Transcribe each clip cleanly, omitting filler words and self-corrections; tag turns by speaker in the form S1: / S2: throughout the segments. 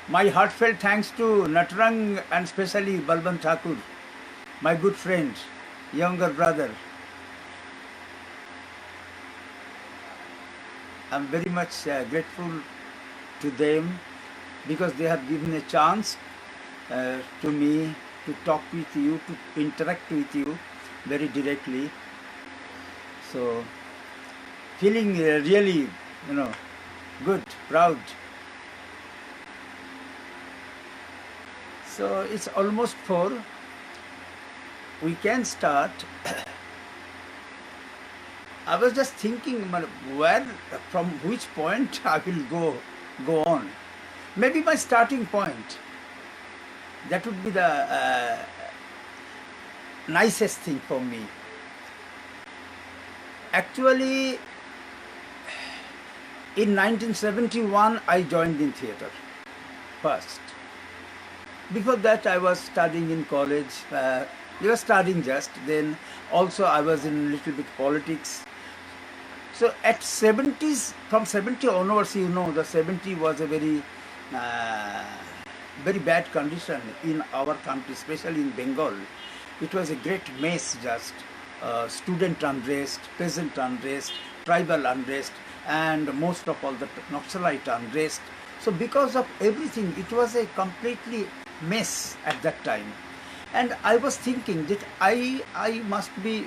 S1: My heartfelt thanks to Natrang and especially Balban Thakur, my good friend, younger brother. I'm very much grateful to them because they have given a chance to me to talk with you, to interact with you very directly. So, feeling really, good, proud. So, it's almost 4. We can start. I was just thinking where, from which point I will go on. Maybe my starting point. That would be the nicest thing for me. Actually, in 1971, I joined in theatre first. Before that, I was studying in college. We were studying just. Then also I was in a little bit politics. So at 70s, from 70 onwards, the 70 was a very bad condition in our country, especially in Bengal. It was a great mess just. Student unrest, peasant unrest, tribal unrest, and most of all the Naxalite unrest. So because of everything, it was a completely mess at that time. And I was thinking that I must be,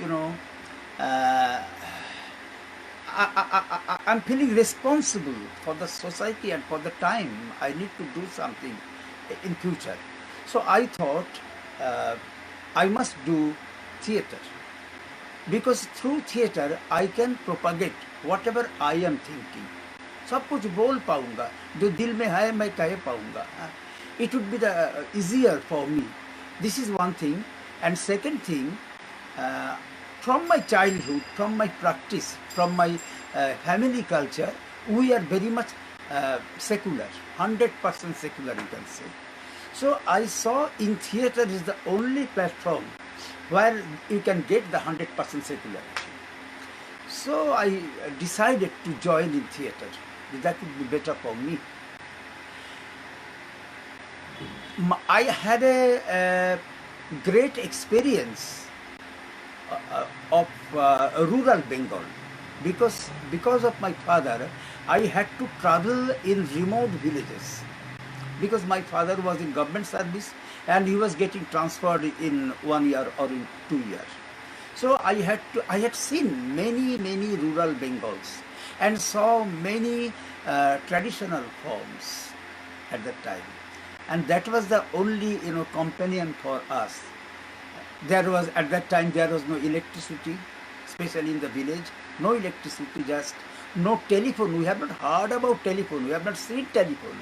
S1: I'm feeling responsible for the society and for the time. I need to do something in future. So I thought I must do theatre because through theatre I can propagate whatever I am thinking. सब कुछ बोल पाऊंगा जो दिल में है मैं कह पाऊंगा. It would be the easier for me. This is one thing. And second thing, from my childhood, from my practice, from my family culture, we are very much secular, 100% secular, you can say. So I saw in theatre is the only platform where you can get the 100% secularity. So I decided to join in theatre. That would be better for me. I had a great experience of rural Bengal because of my father. I had to travel in remote villages because my father was in government service and he was getting transferred in 1 year or in 2 years. So I had seen many rural Bengals and saw many traditional forms at that time. And that was the only companion for us. There was at that time there was no electricity, especially in the village. No electricity, just no telephone. We have not heard about telephone. We have not seen telephone.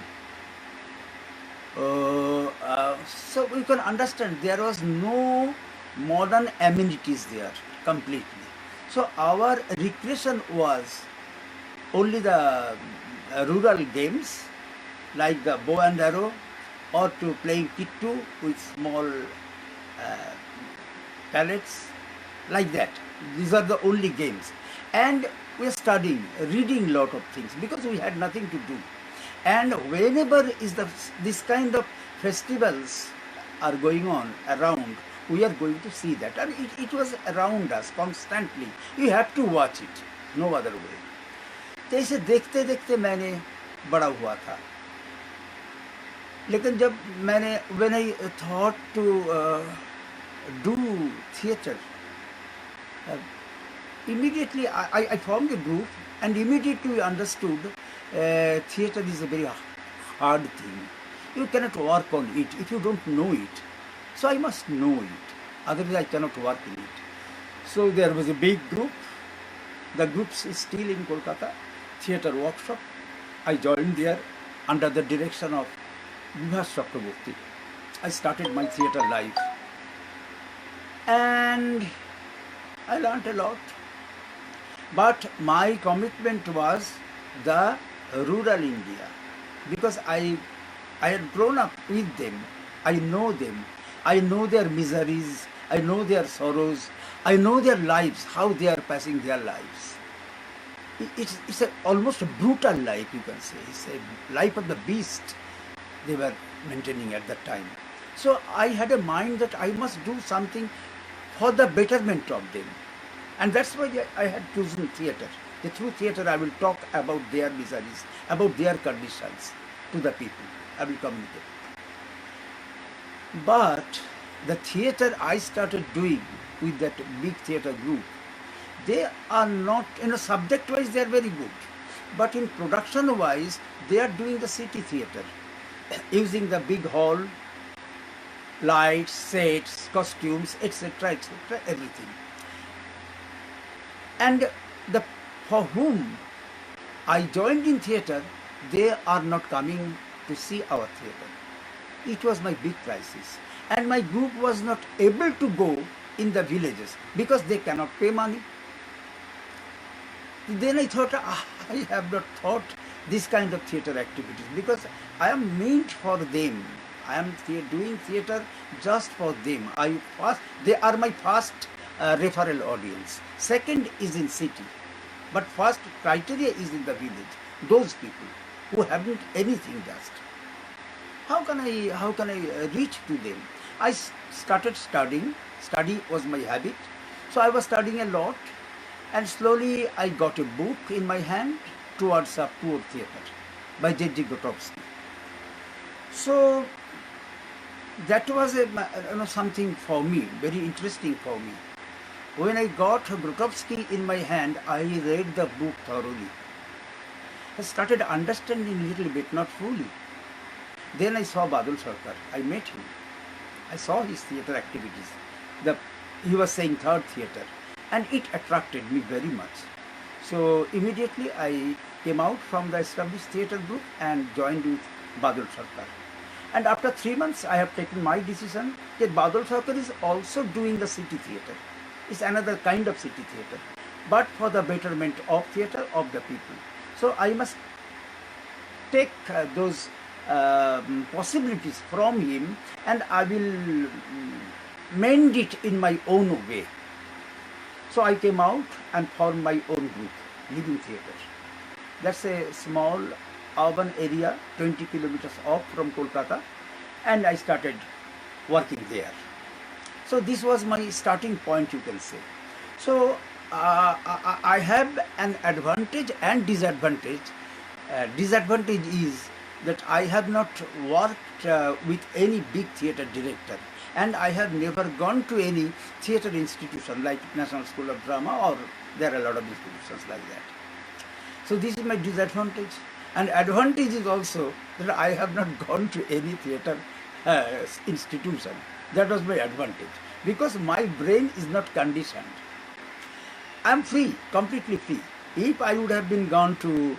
S1: So we can understand there was no modern amenities there completely. So our recreation was only the rural games like the bow and arrow or to playing kittu with small pallets like that. These are the only games. And we are studying, reading lot of things because we had nothing to do. And whenever is this kind of festivals are going on around, we are going to see that. And it was around us constantly. You have to watch it, no other way. तो इसे देखते देखते मैंने बड़ा हुआ था. लेकिन जब मैंने when I thought to do theatre, immediately I formed a group and immediately understood theatre is a very hard thing. You cannot work on it if you don't know it. So I must know it. Otherwise I cannot work in it. So there was a big group. The group is still in Kolkata, theatre workshop. I joined there under the direction of Vibhas Chakraborty. I started my theatre life. And I learned a lot. But my commitment was the rural India because I had grown up with them. I know them. I know their miseries. I know their sorrows. I know their lives, how they are passing their lives. It's almost a brutal life, you can say. It's a life of the beast. they were maintaining at that time. So I had a mind that I must do something for the betterment of them. And that's why I had chosen theatre. Through theatre I will talk about their miseries, about their conditions to the people. I will communicate. But the theatre I started doing with that big theatre group, they are not, subject wise they are very good. But in production wise, they are doing the city theatre, using the big hall, lights, sets, costumes, etc., etc., everything. And the for whom I joined in theatre, they are not coming to see our theatre. It was my big crisis. And my group was not able to go in the villages because they cannot pay money. Then I thought, I have not thought this kind of theatre activities because I am meant for them. I am doing theatre just for them. They are my first referral audience. Second is in city. But first criteria is in the village. Those people who haven't anything just. How can I reach to them? I started studying. Study was my habit. So I was studying a lot. And slowly I got a book in my hand, Towards a Poor Theatre by J.G. Grotowski. So that was something for me, very interesting for me. When I got Grotowski in my hand, I read the book thoroughly. I started understanding a little bit, not fully. Then I saw Badal Sarkar. I met him. I saw his theatre activities. He was saying third theatre. And it attracted me very much. So immediately I came out from the established theatre group and joined with Badal Sarkar. And after 3 months, I have taken my decision that Badal Sarkar is also doing the city theatre. It's another kind of city theatre, but for the betterment of theatre of the people. So I must take those possibilities from him and I will mend it in my own way. So I came out and formed my own group, Living Theatre. That's a small urban area, 20 kilometers off from Kolkata, and I started working there. So this was my starting point, you can say. So I have an advantage and disadvantage. Disadvantage is that I have not worked with any big theatre director, and I have never gone to any theatre institution like National School of Drama, or there are a lot of institutions like that. So this is my disadvantage. And advantage is also that I have not gone to any theatre institution. That was my advantage. Because my brain is not conditioned. I am free, completely free. If I would have been gone to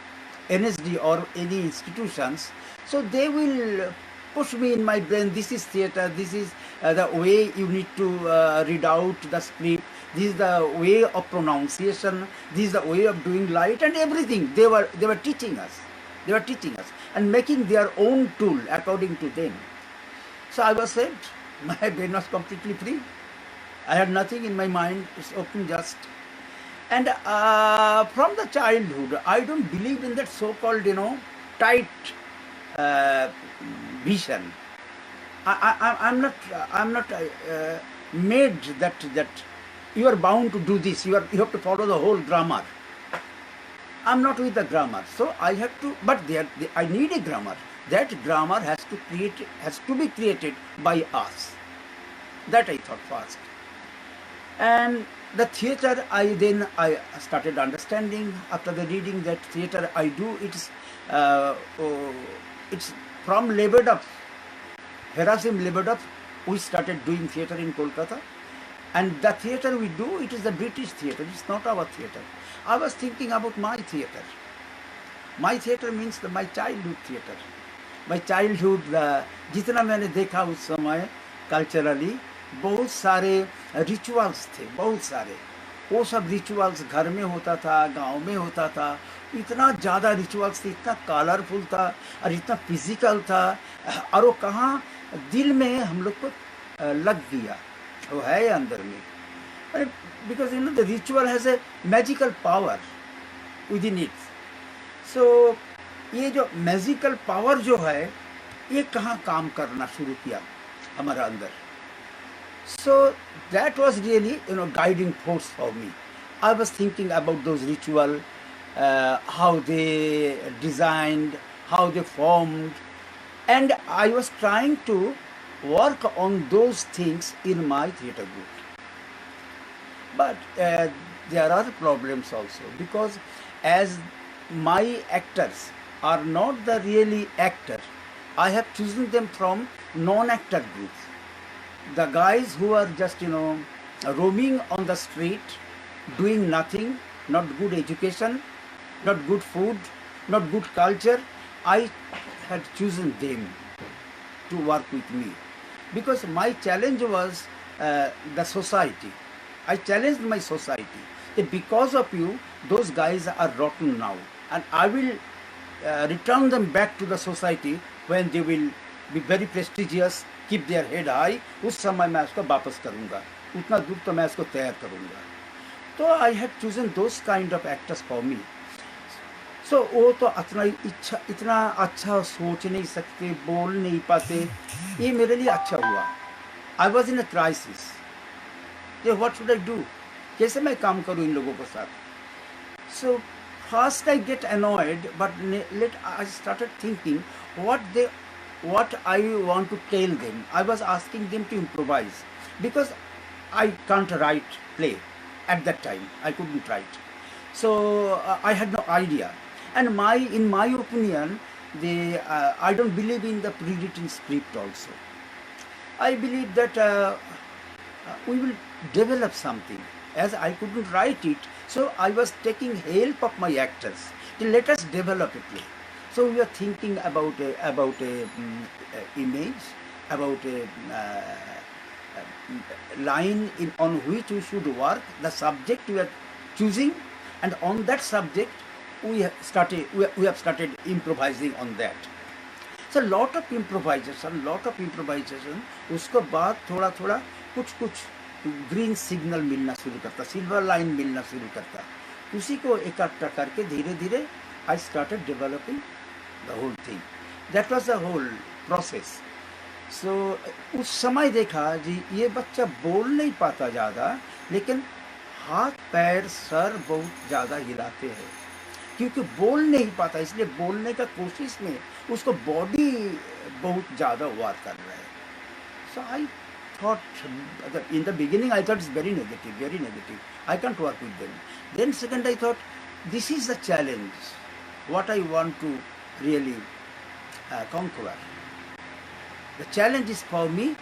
S1: NSD or any institutions, so they will push me in my brain, this is theatre, this is the way you need to read out the script, this is the way of pronunciation, this is the way of doing light and everything. They were teaching us. They were teaching us and making their own tool according to them. So I was saved. My brain was completely free. I had nothing in my mind. It's open just. And from the childhood, I don't believe in that so-called, tight vision. I'm not made that you are bound to do this. You have to follow the whole grammar. I'm not with the grammar, so I have to. But I need a grammar. That grammar has to be created by us. That I thought first. And the theatre, I started understanding after the reading that theatre I do. It's from Lebedev, Herasim Lebedev. We started doing theatre in Kolkata. And the theatre we do, it is the British theatre, it's not our theatre. I was thinking about my theatre. My theatre means my childhood theatre. My childhood, जितना मैंने देखा उस समय culturally, बहुत सारे rituals थे, बहुत सारे. वो सब रिचुअल्स घर में होता था, गांव में होता था. इतना ज़्यादा रिचुअल्स थे, इतना कलरफुल था और इतना फिजिकल था. और वो कहाँ दिल में हम लोग को लग गया. वो है अंदर में. Because the ritual has a magical power within it. So ये जो मैजिकल पावर जो है ये कहाँ काम करना शुरू किया हमारा अंदर. So that was really, guiding force for me. I was thinking about those ritual, how they designed, how they formed, and I was trying to work on those things in my theatre group. But there are problems also, because as my actors are not the really actor, I have chosen them from non-actor groups. The guys who are just, roaming on the street, doing nothing, not good education, not good food, not good culture, I had chosen them to work with me, because my challenge was the society. I challenged my society that because of you, those guys are rotten now, and I will return them back to the society when they will be very prestigious, keep their head high. उस समय मैं उसको वापस करूँगा, उतना दूर तो मैं उसको तैयार करूँगा. तो I had chosen those kind of actors for me. So वो तो इतना अच्छा सोच नहीं सकते, बोल नहीं पाते, ये मेरे लिए अच्छा हुआ. I was in a crisis. What should I do? कैसे मैं काम करूँ इन लोगों के साथ? So first I get annoyed, but I started thinking what I want to tell them. I was asking them to improvise, because I can't write play at that time. I couldn't write, so I had no idea. And in my opinion, I don't believe in the pre-written script also. I believe that we will develop something. As I couldn't write it, so I was taking help of my actors. Let us develop a play. So we are thinking about a image, about a line on which we should work, the subject we are choosing, and on that subject we have started improvising on that. So lot of improvisation. उसके बाद थोड़ा कुछ green signal मिलना शुरू करता, silver line मिलना शुरू करता. उसी को इकट्ठा करके धीरे धीरे I started developing the whole thing. That was the whole process. So उस समय देखा जी ये बच्चा बोल नहीं पाता ज़्यादा, लेकिन हाथ पैर सर बहुत ज़्यादा हिलाते हैं, क्योंकि बोल नहीं पाता, इसलिए बोलने का कोशिश में उसको बॉडी बहुत ज़्यादा वार कर रहा है. So I thought that in the beginning I thought it's very negative. I can't work with them. Then second I thought this is the challenge, what I want to really conquer. The challenge is for me,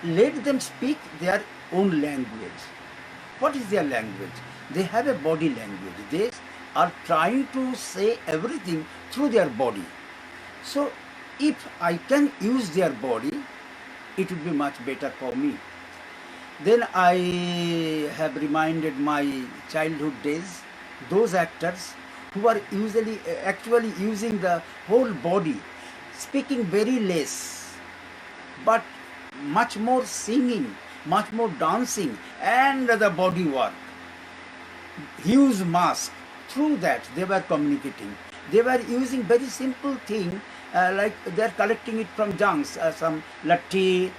S1: let them speak their own language. What is their language? They have a body language. They are trying to say everything through their body. So if I can use their body, it would be much better for me. Then I have reminded my childhood days, those actors who are actually using the whole body, speaking very less, but much more singing, much more dancing, and the body work. Huge mask. Through that they were communicating. They were using very simple thing, like they are collecting it from junks, some latti,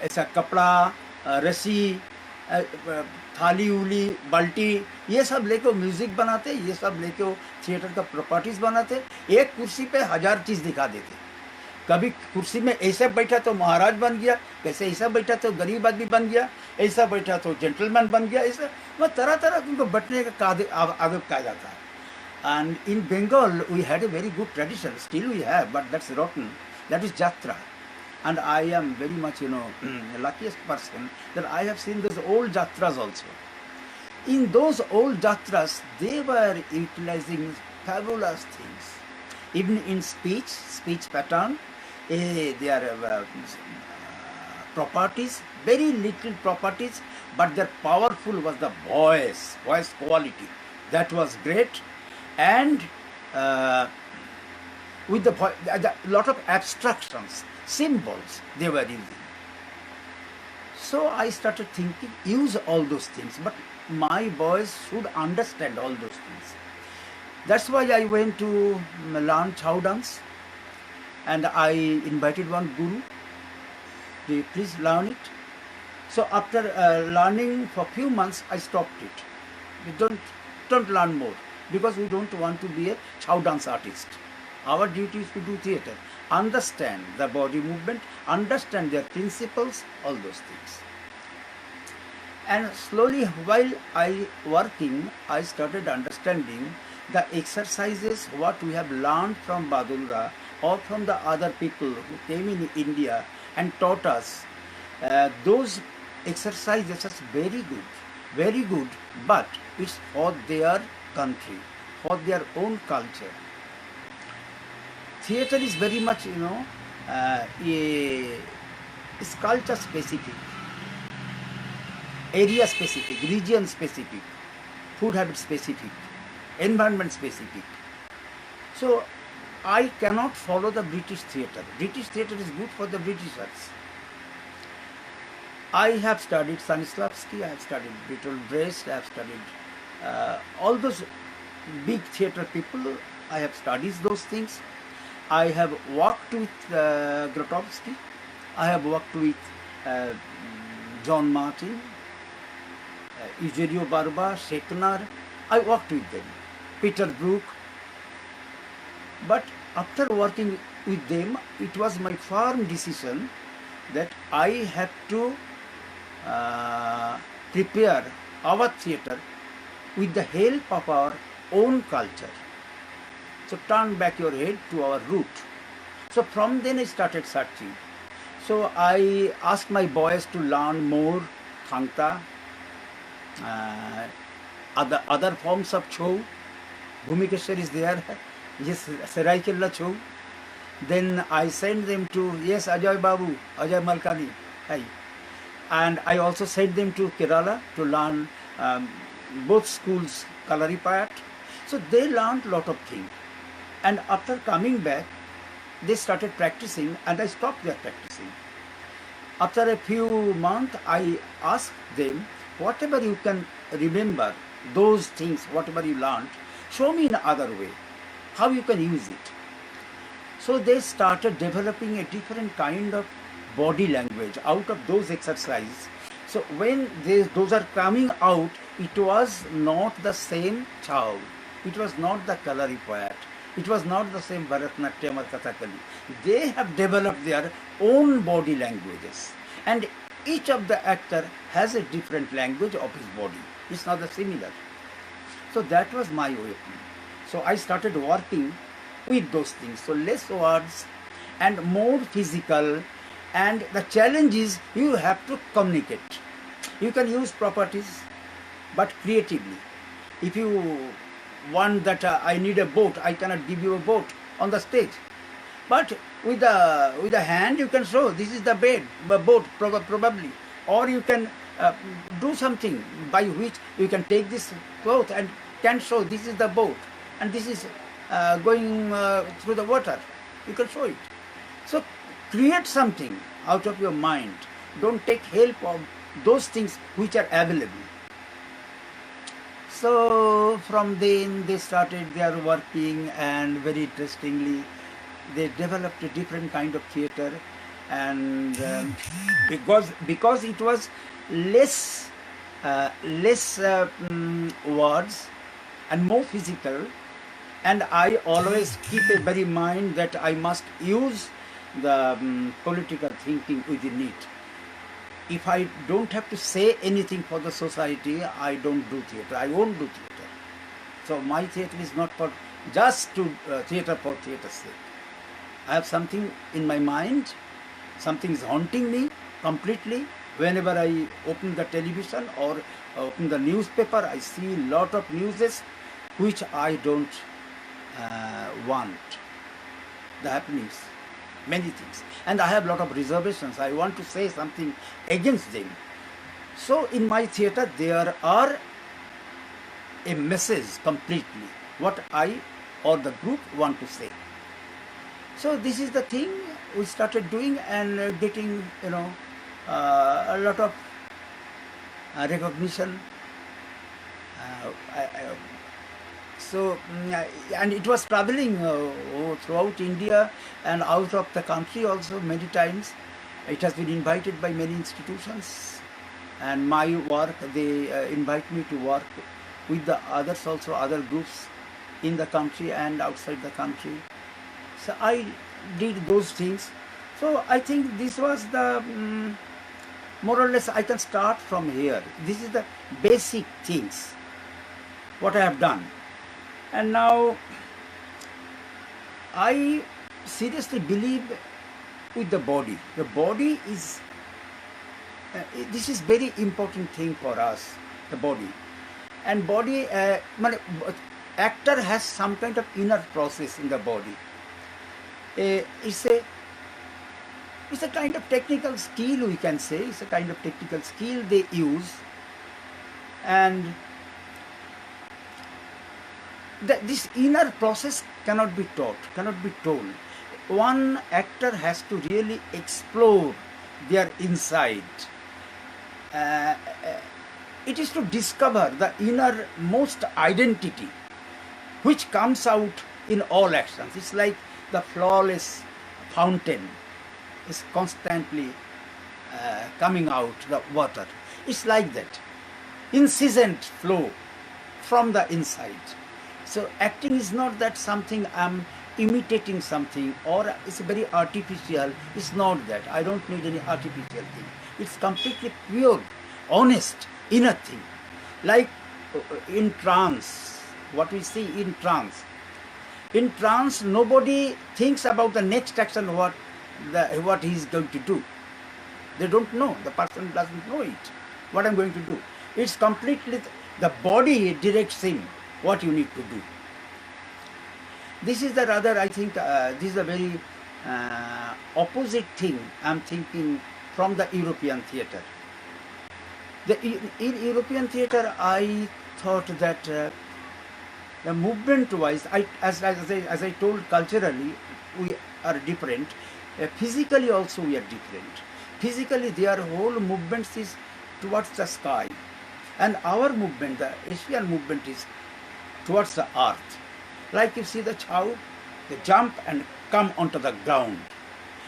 S1: ऐसा कपड़ा, रस्सी, थाली उली, बाल्टी, ये सब लेके music बनाते, ये सब लेके वो थिएटर का प्रॉपर्टीज बनाते. एक कुर्सी पे 1000 चीज दिखा देते. कभी कुर्सी में ऐसा बैठा तो महाराज बन गया, कैसे ऐसा बैठा तो गरीब आदमी बन गया, ऐसा बैठा तो जेंटलमैन बन गया. ऐसा तरह तरह उनको बैठने का आदत कहा जाता है. And in Bengal we had a very good tradition, still we have, but that's rotten. That is Jatra. And I am very much, luckiest person that I have seen those old Jatras also. In those old Jatras, they were utilizing fabulous things. Even in speech pattern, their properties, very little properties, but their powerful was the voice quality. That was great. And with the lot of abstractions, symbols they were using. So I started thinking, use all those things, but my boys should understand all those things. That's why I went to learn Chow dance. and I invited one guru to please learn it. So after learning for few months, I stopped it. We don't learn more because we don't want to be a chow dance artist. Our duty is to do theatre, understand the body movement, understand their principles, all those things. And slowly, while I working, I started understanding the exercises what we have learned from Badulra or from the other people who came in India and taught us. Those exercises are very good, but it's for their country, for their own culture. Theatre is very much, it's culture specific, area specific, region specific, food habit specific, environment specific. So I cannot follow the British theatre. British theatre is good for the Britishers. I have studied Stanislavski, I have studied Bertolt Brecht, I have studied all those big theatre people. I have studied those things. I have worked with Grotowski. I have worked with John Martin, Eugenio Barba, Sheknar. I worked with them. Peter Brook. But after working with them, it was my firm decision that I have to prepare our theatre with the help of our own culture. So turn back your head to our root. So from then I started searching. So I asked my boys to learn more Thangta, other forms of Chou. Bhumikeshwar is there. Yes, Seraikella Chou. Then I sent them to, yes, Ajay Babu, Ajay Malkani. Hi. And I also sent them to Kerala to learn both schools Kalaripayat. So they learned a lot of things. And after coming back, they started practicing and I stopped their practicing. After a few months, I asked them, whatever you can remember, those things, whatever you learned, show me in another way, how you can use it. So they started developing a different kind of body language out of those exercises. So when those are coming out, it was not the same Chow. It was not the Kalaripayat. It was not the same Bharatnatyam or Kathakali. They have developed their own body languages. And each of the actor has a different language of his body. It's not the similar. So that was my way. So I started working with those things. So less words and more physical. And the challenge is you have to communicate. You can use properties, but creatively. If you want that I need a boat, I cannot give you a boat on the stage. But with a hand you can show this is the boat probably. Or you can do something by which you can take this cloth and can show this is the boat and this is going through the water. You can show it. So create something out of your mind. Don't take help of those things which are available. So from then they started their working, and very interestingly they developed a different kind of theatre, and because it was less words and more physical, and I always keep a very mind that I must use the political thinking within it. If I don't have to say anything for the society, I don't do theatre. I won't do theatre. So my theatre is not for just to theatre for theatre's sake. I have something in my mind, something is haunting me completely. Whenever I open the television or open the newspaper, I see a lot of newses which I don't want. The happenings, many things. And I have a lot of reservations. I want to say something against them. So in my theatre, there are a message completely, what I or the group want to say. So this is the thing we started doing and getting, a lot of recognition. And it was traveling So throughout India and out of the country also many times it has been invited by many institutions, and my work, they invite me to work with the others also, other groups in the country and outside the country. So I did those things. So I think this was the more or less I can start from here. This is the basic things what I have done. And now I seriously believe with the body. The body is, this is very important thing for us, the body. And body, actor has some kind of inner process in the body. It's a kind of technical skill, we can say. It's a kind of technical skill they use. And this inner process cannot be taught, cannot be told. One actor has to really explore their inside. It is to discover the innermost identity which comes out in all actions. It's like the flawless fountain is constantly coming out, the water. It's like that, incessant flow from the inside. So acting is not that something I'm imitating something or it's very artificial. It's not that. I don't need any artificial thing. It's completely pure, honest, inner thing. Like in trance, what we see in trance. In trance, nobody thinks about the next action, what he is going to do. They don't know. The person doesn't know it. What I'm going to do. It's completely, the body directs him what you need to do. This is the rather, I think, this is a very opposite thing I'm thinking from the European theatre. In European theatre, I thought that the movement-wise, as I told, culturally we are different. Physically also we are different. Physically, their whole movement is towards the sky, and our movement, the Asian movement, is towards the earth. Like you see the chow, they jump and come onto the ground.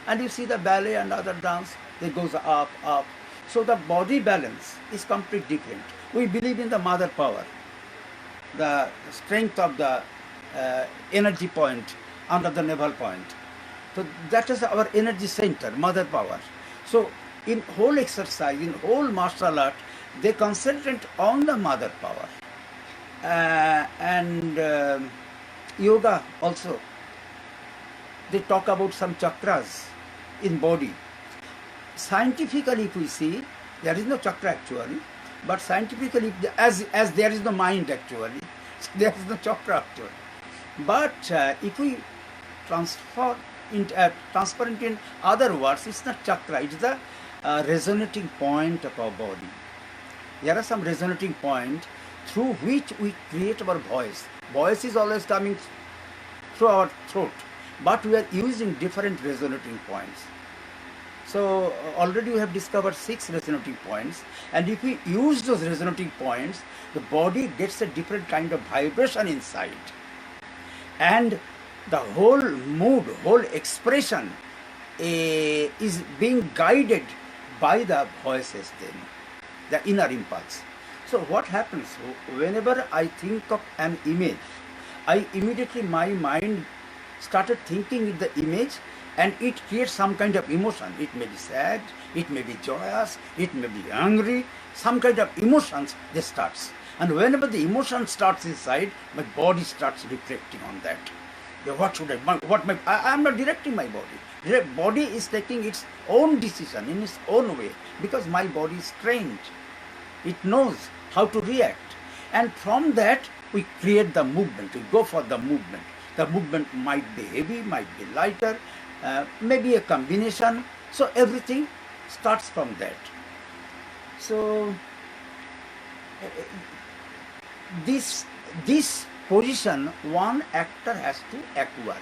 S1: And you see the ballet and other dance, they goes up, up. So the body balance is completely different. We believe in the mother power, the strength of the energy point under the navel point. So that is our energy center, mother power. So in whole exercise, in whole martial art, they concentrate on the mother power. And yoga also, they talk about some chakras in body. Scientifically, if we see, there is no chakra actually, but scientifically, as there is no mind actually, so there is no chakra actually. But if we transfer into in other words, it's not chakra, it's the resonating point of our body. There are some resonating points through which we create our voice. Voice is always coming through our throat, but we are using different resonating points. So already we have discovered 6 resonating points, and if we use those resonating points, the body gets a different kind of vibration inside, and the whole mood, whole expression is being guided by the voices then, the inner impulse. So what happens, whenever I think of an image, I immediately, my mind started thinking with the image, and it creates some kind of emotion. It may be sad, it may be joyous, it may be angry, some kind of emotions they starts. And whenever the emotion starts inside, my body starts reflecting on that. What should I am not directing my body. Body is taking its own decision in its own way, because my body is trained. It knows how to react. And from that, we create the movement. We go for the movement. The movement might be heavy, might be lighter, maybe a combination. So everything starts from that. So this position one actor has to acquire.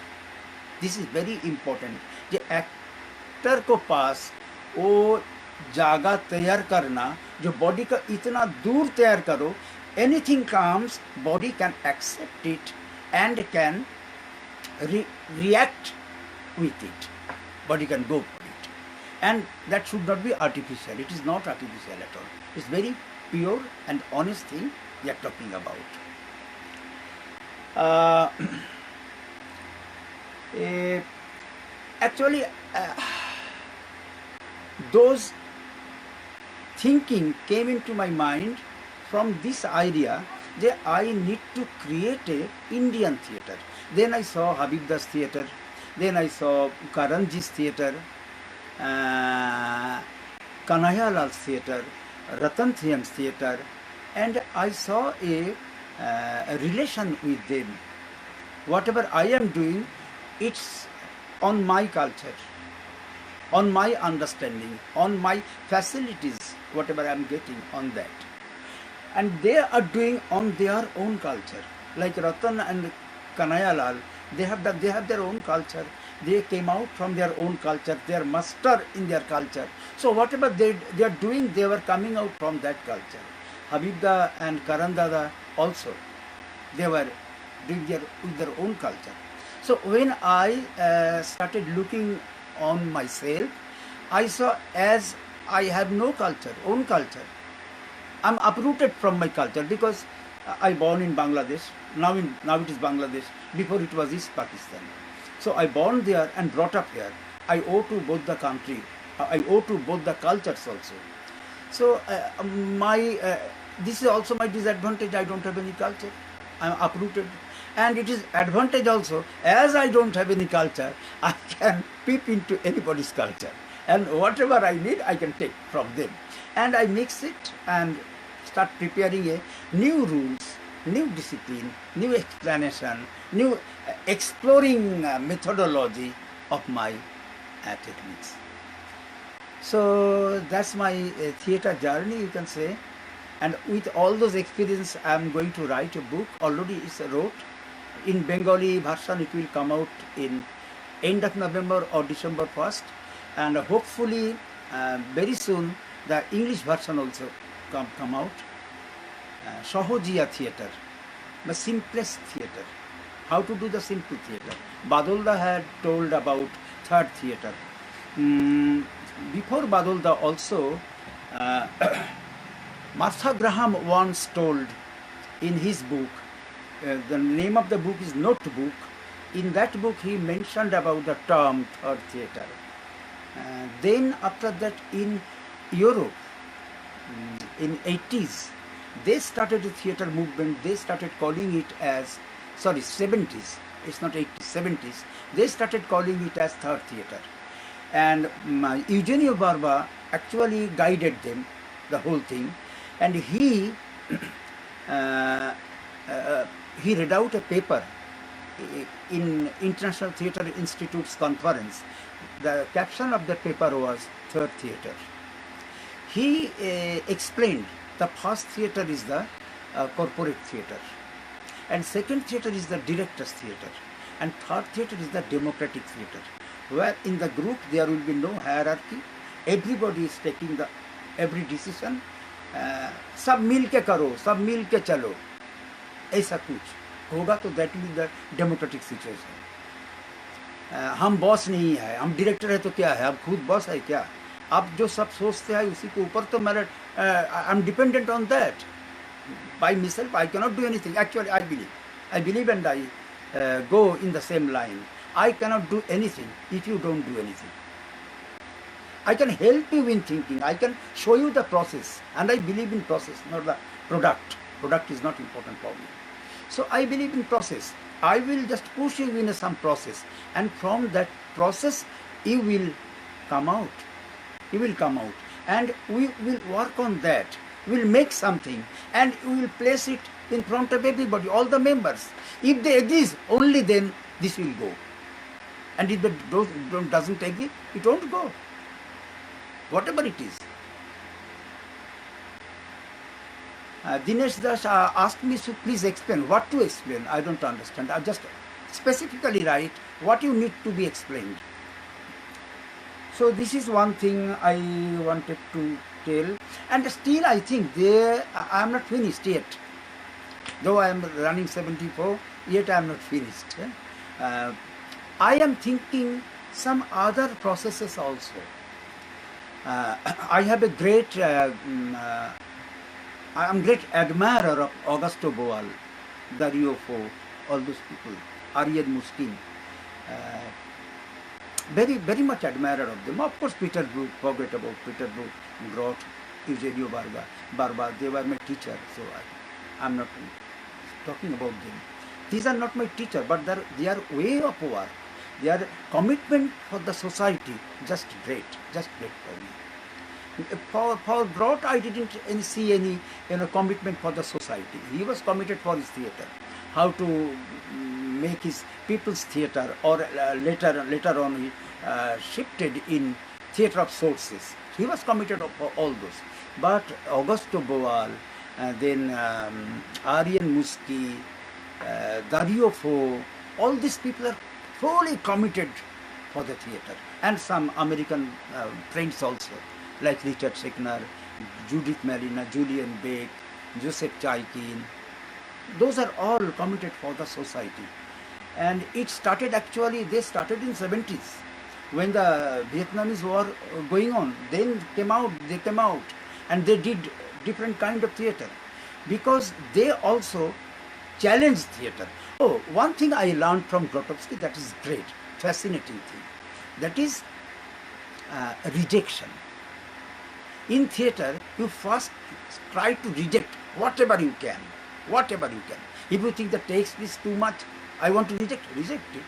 S1: This is very important. The actor को पास वो जगह तैयार करना, जो body का इतना दूर तैयार करो, anything comes, body can accept it and can react with it. Body can go for it. And that should not be artificial. It is not artificial at all. It's very pure and honest thing we are talking about. Actually, those thinking came into my mind from this idea that I need to create a Indian theatre. Then I saw Habib Das theatre, then I saw Karanji's theatre, Kanhaiya Lal's theatre, Ratan Thyam's theatre, and I saw a relation with them. Whatever I am doing, it's on my culture, on my understanding, on my facilities, whatever I am getting on that. And they are doing on their own culture. Like Ratan and Kanhaiya Lal, they have their own culture. They came out from their own culture. They are master in their culture. So whatever they are doing, they were coming out from that culture. Habibda and Karan Dada also, they were doing with their own culture. So when I started looking on myself, I saw as I have no culture, own culture. I'm uprooted from my culture because I born in Bangladesh. Now it is Bangladesh. Before it was East Pakistan. So I born there and brought up here. I owe to both the country. I owe to both the cultures also. So this is also my disadvantage. I don't have any culture. I'm uprooted. And it is advantage also, as I don't have any culture, I can peep into anybody's culture. And whatever I need, I can take from them. And I mix it and start preparing a new rules, new discipline, new explanation, new exploring methodology of my techniques. So that's my theatre journey, you can say. And with all those experience, I am going to write a book. Already it's wrote. In Bengali version, it will come out in end of November or December 1st. And hopefully, very soon, the English version also come out. Sahojiya theatre, the simplest theatre. How to do the simple theatre. Badolda had told about third theatre. Before Badolda also, Martha Graham once told in his book, the name of the book is Notebook. In that book he mentioned about the term third theatre. Then after that in Europe, in 80s, they started a theatre movement. They started calling it as, 70s, it's not 80s, 70s. They started calling it as third theatre. And Eugenio Barba actually guided them, the whole thing. And he read out a paper in International Theatre Institute's conference. The caption of the paper was Third Theatre. He explained the first theatre is the corporate theatre, and second theatre is the director's theatre, and third theatre is the democratic theatre, where in the group there will be no hierarchy. Everybody is taking the every decision. सब मिल के करो, सब मिल के चलो, ऐसा कुछ होगा तो that will be the democratic situation. हम बॉस नहीं है, हम डायरेक्टर है तो क्या है, अब खुद बॉस है क्या? आप जो सब सोचते हैं उसी के ऊपर तो मेरा I am dependent on that. By myself I cannot do anything. Actually I believe and I go in the same line. I cannot do anything if you don't do anything. I can help you in thinking. I can show you the process, and I believe in process, not the product. Product is not important for me. So I believe in process. I will just push you in some process, and from that process you will come out. You will come out, and we will work on that. We will make something, and we will place it in front of everybody, all the members. If they agree, only then this will go. And if they doesn't agree, it won't go. Whatever it is. Dinesh Das asked me to please explain. What to explain? I don't understand. I just specifically write what you need to be explained. So this is one thing I wanted to tell. And still I think I am not finished yet. Though I am running 74, yet I am not finished. I am thinking some other processes also. I have a great, I am great admirer of Augusto Boal, Dario Fo, all those people, Aryan Muskin. Uh, very much admirer of them. Of course, Peter Brook, forget about Peter Brook, Groth, Eugenio Barba, they were my teacher, so I'm not talking about them. These are not my teacher, but their way of work, their commitment for the society, just great for me. For Groth, I didn't see any commitment for the society. He was committed for his theatre, how to make his people's theatre, or later on he shifted in theatre of sources. He was committed for all those. But Augusto Boal, then Aryan Muschi, Dario Fo, all these people are fully committed for the theatre, and some American friends also, like Richard Schechner, Judith Malina, Julian Beck, Joseph Chaikin. Those are all committed for the society. And it started actually, they started in 70s when the Vietnamese war going on. Then they came out and they did different kind of theatre because they also challenged theatre. Oh, one thing I learned from Grotowski that is great, fascinating thing. That is rejection. In theatre, you first try to reject whatever you can. If you think the text is too much, I want to reject it.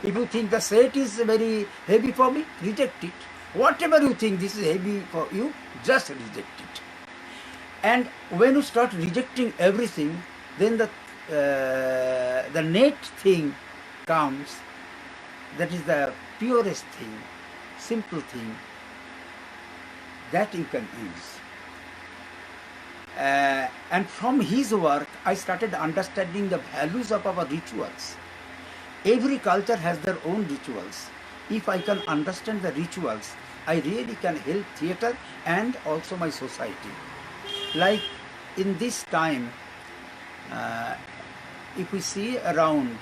S1: If you think the set is very heavy for me, reject it. Whatever you think this is heavy for you, just reject it. And when you start rejecting everything, then the net thing comes. That is the purest thing, simple thing that you can use. And from his work, I started understanding the values of our rituals. Every culture has their own rituals. If I can understand the rituals, I really can help theatre and also my society. Like in this time, if we see around,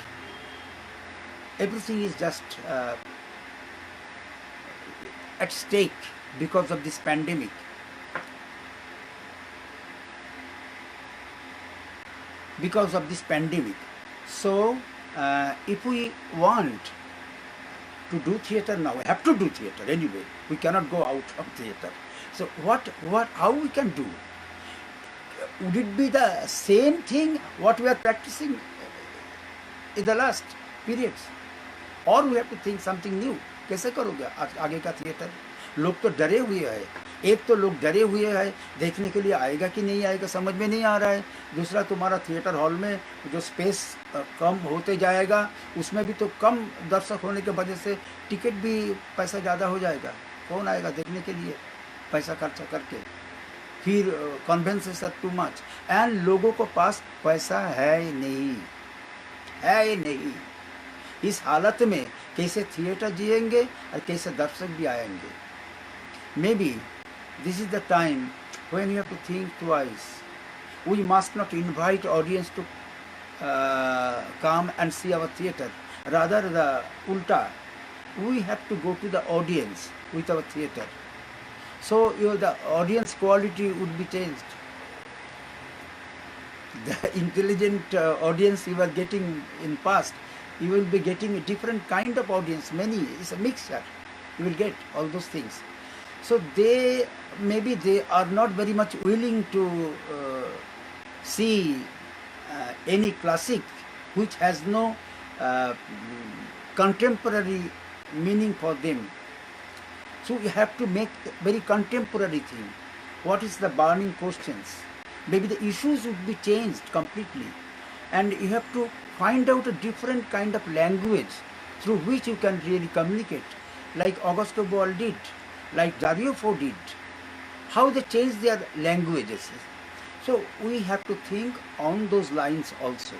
S1: everything is just at stake because of this pandemic. So, if we want to do theatre now, we have to do theatre anyway. We cannot go out of theatre. So, how we can do? Would it be the same thing what we are practicing in the last periods? Or we have to think something new? कैसे करोगे आगे का theatre? लोग तो डरे हुए हैं. एक तो लोग डरे हुए हैं, देखने के लिए आएगा कि नहीं आएगा समझ में नहीं आ रहा है. दूसरा, तुम्हारा थिएटर हॉल में जो स्पेस कम होते जाएगा, उसमें भी तो कम दर्शक होने की वजह से टिकट भी पैसा ज़्यादा हो जाएगा. कौन आएगा देखने के लिए पैसा खर्चा करके? फिर कन्वेंसेस आर टू मच, एंड लोगों को पास पैसा है नहीं. इस हालत में कैसे थिएटर जिएंगे और कैसे दर्शक भी आएंगे? Maybe this is the time when you have to think twice. We must not invite audience to come and see our theatre. Rather, the ulta, we have to go to the audience with our theatre. So the audience quality would be changed. The intelligent audience you were getting in past, you will be getting a different kind of audience. It's a mixture. You will get all those things. So maybe they are not very much willing to see any classic which has no contemporary meaning for them. So you have to make very contemporary thing. What is the burning questions? Maybe the issues would be changed completely, and you have to find out a different kind of language through which you can really communicate, like Augusto Boal did, like Dario Fo did, how they changed their languages. So we have to think on those lines also.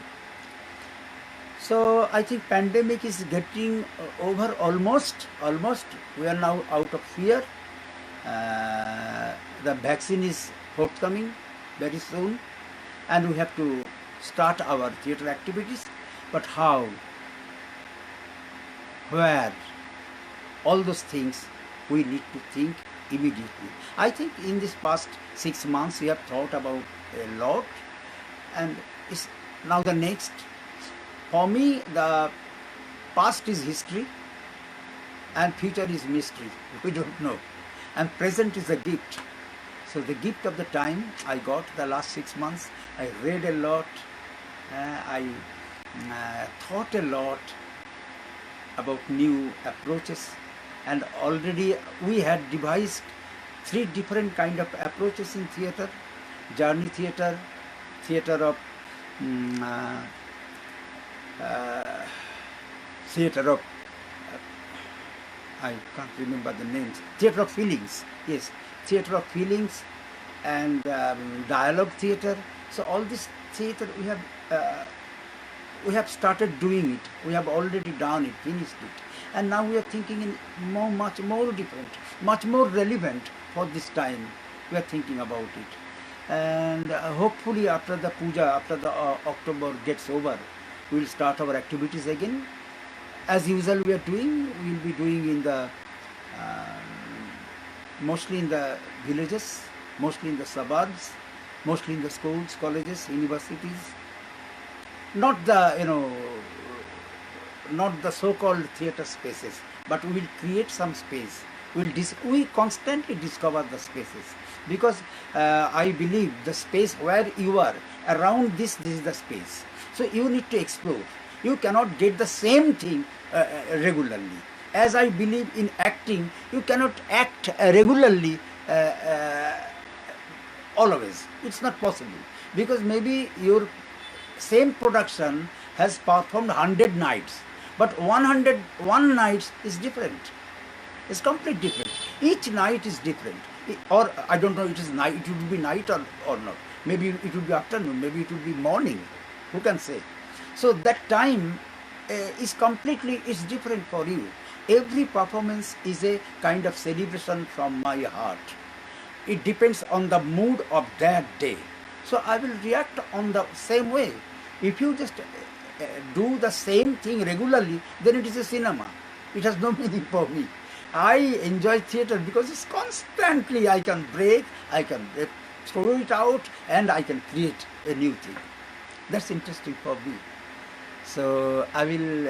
S1: So I think pandemic is getting over almost. We are now out of fear. The vaccine is forthcoming very soon, and we have to start our theatre activities. But how? where all those things we need to think immediately. I think in this past 6 months we have thought about a lot, and it's now the next. For me, the past is history and future is mystery. We don't know. And present is a gift. So the gift of the time I got the last 6 months, I read a lot, I thought a lot about new approaches, and already we had devised 3 different kind of approaches in theater: journey theater, theater of mm, theater of I can't remember the names. Theatre of feelings, yes, theatre of feelings, and dialogue theatre. So all this theatre we have started doing it. We have already done it, finished it, and now we are thinking in much more different, much more relevant for this time. We are thinking about it, and hopefully after the puja, after the October gets over, we will start our activities again. As usual, we are doing. We will be doing in the mostly in the villages, mostly in the suburbs, mostly in the schools, colleges, universities. Not the not the so-called theatre spaces, but we will create some space. We constantly discover the spaces, because I believe the space where you are around this is the space. So you need to explore. You cannot get the same thing regularly. As I believe in acting, you cannot act regularly always. It's not possible, because maybe your same production has performed 100 nights, but 101 nights is different. It's completely different. Each night is different. Or I don't know, it is night, it would be night or not. Maybe it would be afternoon, maybe it would be morning. Who can say? So that time is completely is different for you. Every performance is a kind of celebration from my heart. It depends on the mood of that day. So I will react on the same way. If you just do the same thing regularly, then it is a cinema. It has no meaning for me. I enjoy theatre because it's constantly I can break, I can throw it out, and I can create a new thing. That's interesting for me. So I will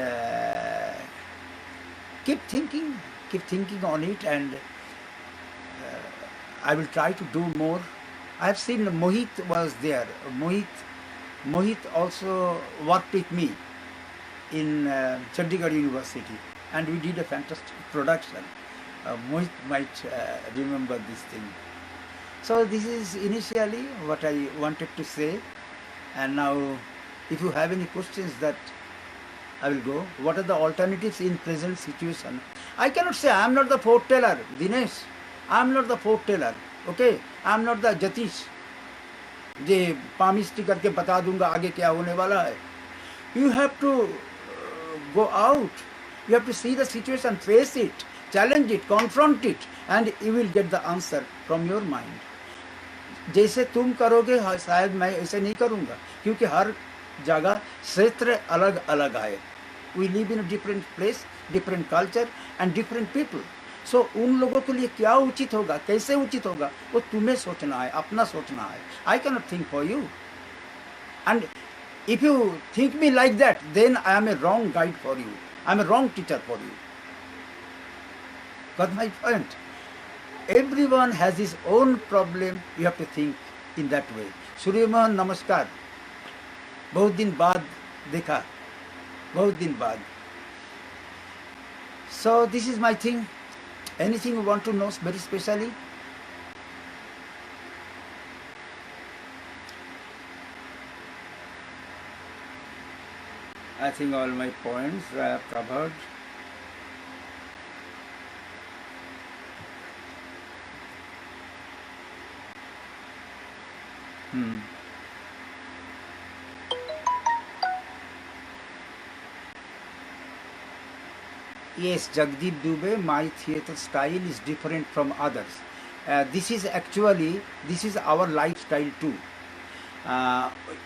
S1: keep thinking on it, and I will try to do more. I have seen Mohit was there. Mohit also worked with me in Chandigarh University, and we did a fantastic production. Mohit might remember this thing. So this is initially what I wanted to say, and now if you have any questions, that I will go. What are the alternatives in present situation? I cannot say. I am not the foreteller, Dinesh. I am not the foreteller. Okay, I am not the Jatish. J palmistry करके बता दूंगा आगे क्या होने वाला है. You have to go out. You have to see the situation, face it, challenge it, confront it, and you will get the answer from your mind. जैसे तुम करोगे शायद मैं ऐसे नहीं करूँगा, क्योंकि हर जगह क्षेत्र अलग अलग है. We live in a different place, different culture and different people. So उन लोगों के लिए क्या उचित होगा, कैसे उचित होगा, वो तुम्हें सोचना है, अपना सोचना है. I cannot think for you. And if you think me like that, then I am a wrong guide for you. I am a wrong teacher for you. Got my point? Everyone has his own problem. You have to think in that way. Suryamohan नमस्कार. बहुत दिन बाद देखा, बहुत दिन बाद. So this is my thing. Anything you want to know very specially? I think all my points are covered. Yes, Jagdeep Dubey, my theatre style is different from others. This is our lifestyle too.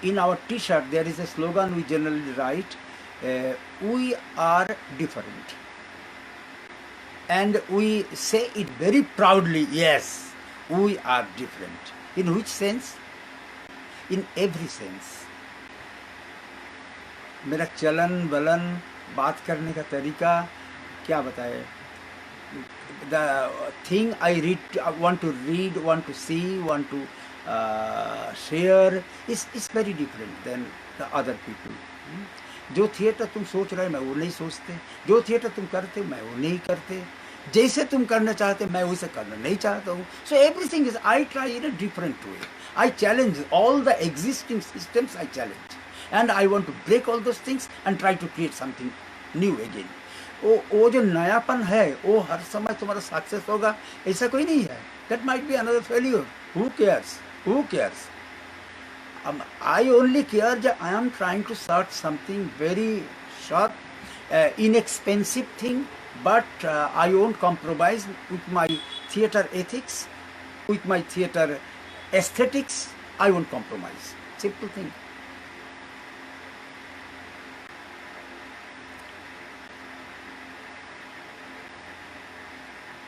S1: In our T-shirt there is a slogan we generally write, we are different. and we say it very proudly, yes, we are different. In which sense? In every sense. मेरा चलन वलन बात करने का तरीका क्या बताए, the thing I read, want to read, want to see, want to share is very different than the other people. जो theatre तुम सोच रहे मैं वो नहीं सोचते, जो थिएटर तुम करते मैं वो नहीं करते, जैसे तुम करना चाहते मैं वैसे करना नहीं चाहता हूँ. So everything is, I try in a different way. I challenge all the existing systems, I challenge, and I want to break all those things and try to create something new again. वो जो नयापन है वो हर समय तुम्हारा success होगा ऐसा कोई नहीं है. That might be another failure. Who cares? Who cares? I only care that I am trying to start something very short, inexpensive thing, but I won't compromise with my theater ethics, with my theater aesthetics. I won't compromise. Simple thing.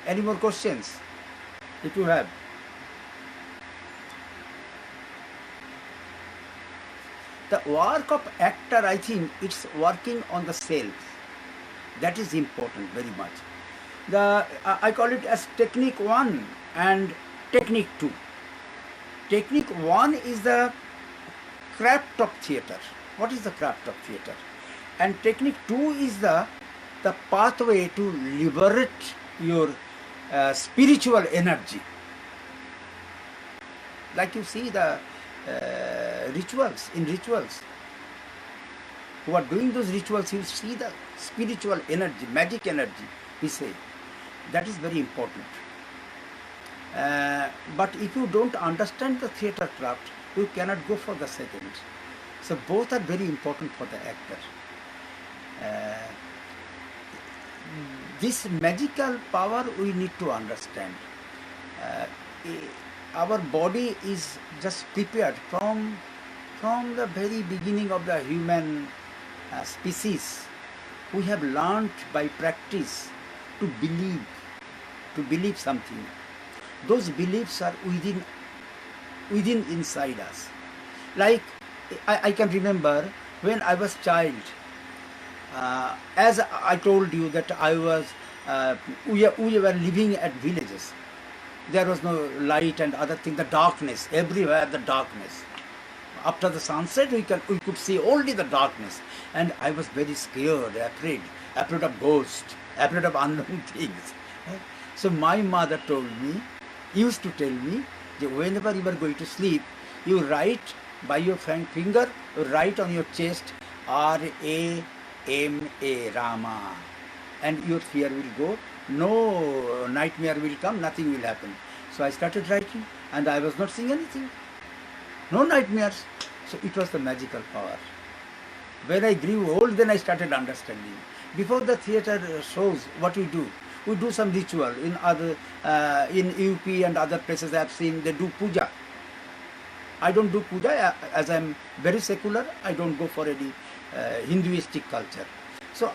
S1: Any more questions? If you have. The work of actor, I think, it's working on the self. That is important very much. I call it as technique 1 and technique 2. Technique 1 is the craft of theater. What is the craft of theater? And technique 2 is the pathway to liberate your spiritual energy. Like you see the rituals, who are doing those rituals, you see the spiritual energy, magic energy, we say. That is very important. But if you don't understand the theater craft, you cannot go for the second. So both are very important for the actor. This magical power we need to understand. Our body is just prepared from the very beginning of the human species. We have learned by practice to believe something. Those beliefs are within inside us. Like I can remember when I was child, as I told you that I was, we were living at villages. There was no light and other thing, the darkness, everywhere the darkness. After the sunset, we could see only the darkness. And I was very scared, afraid of ghosts, afraid of unknown things. So my mother used to tell me, that whenever you are going to sleep, you write by your finger, you write on your chest, R-A-M-A, Rama. And your fear will go. No nightmare will come, nothing will happen. So I started writing and I was not seeing anything. No nightmares. So it was the magical power. When I grew old, then I started understanding. Before the theater shows, what we do some ritual. In UP and other places I have seen, they do puja. I don't do puja, as I am very secular. I don't go for any Hinduistic culture. So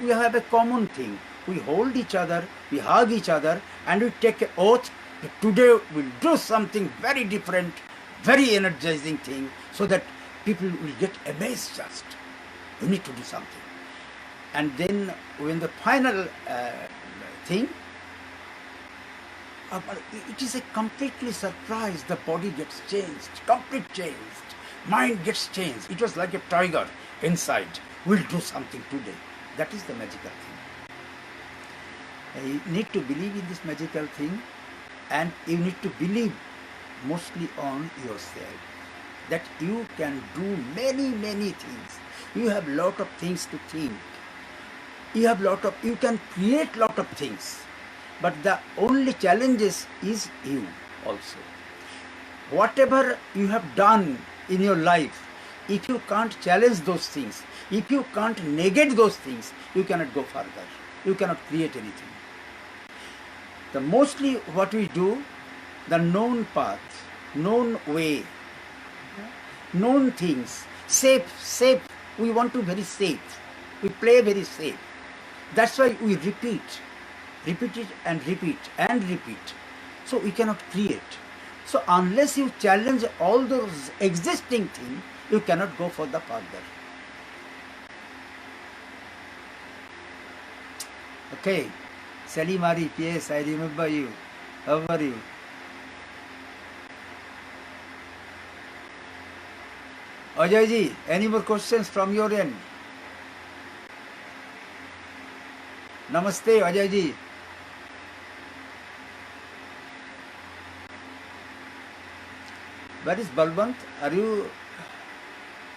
S1: we have a common thing. We hold each other, we hug each other, and we take an oath that today we'll do something very different, very energizing thing, so that people will get amazed just. We need to do something. And then when the final thing, it is a completely surprise. The body gets changed, complete changed. Mind gets changed. It was like a tiger inside. We'll do something today. That is the magical thing. You need to believe in this magical thing, and you need to believe mostly on yourself, that you can do many things. You have lot of things to think. You can create lot of things. But the only challenge is you also. Whatever you have done in your life, if you can't challenge those things, if you can't negate those things, you cannot go further. You cannot create anything. The mostly what we do, the known path, known way, known things, safe. We want to very safe. We play very safe. That's why we repeat. repeat it and repeat and repeat. So we cannot create. So unless you challenge all those existing things, you cannot go for the further. Okay, Salim Arif, yes, I remember you. How are you? Ajay ji, any more questions from your end? Namaste, Ajay ji. Where is Balwant? Are you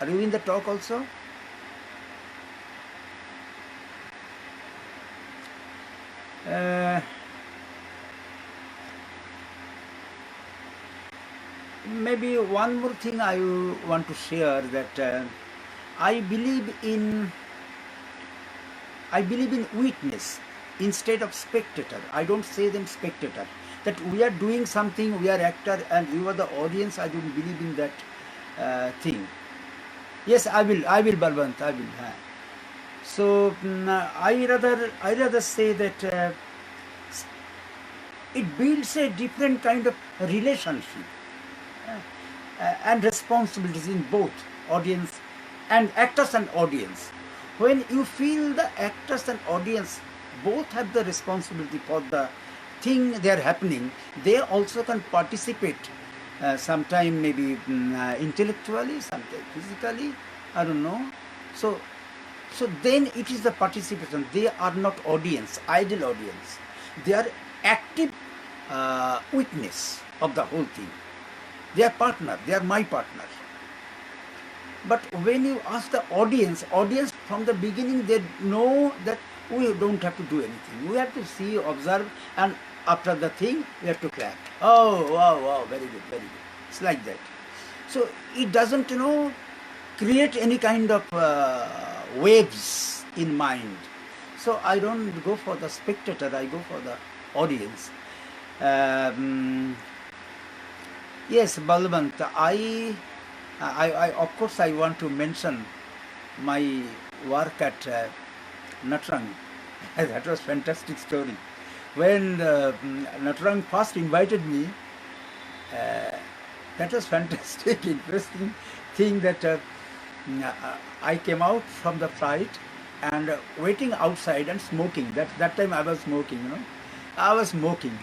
S1: in the talk also? Uh, Maybe one more thing I want to share, that I believe in witness instead of spectator. I don't say them spectator. That we are doing something, we are actor, and you are the audience. I don't believe in that thing. Yes, I will, Balwant, I will. So I rather say that it builds a different kind of relationship and responsibilities in both audience and actors and audience. When you feel the actors and audience both have the responsibility for the thing they are happening, they also can participate sometime maybe intellectually, sometime physically, I don't know. So then it is the participation. They are not audience, idle audience. They are active witness of the whole thing. They are partner. They are my partner. But when you ask the audience from the beginning, they know that we don't have to do anything. We have to see, observe, and after the thing, we have to clap. Oh, wow, very good, very good. It's like that. So it doesn't, create any kind of waves in mind. So I don't go for the spectator, I go for the audience. Yes, Balwant, I of course I want to mention my work at Natrang. That was fantastic story. When Natrang first invited me, that was fantastic, interesting thing that I came out from the flight and waiting outside and smoking. That time I was smoking, I was smoking.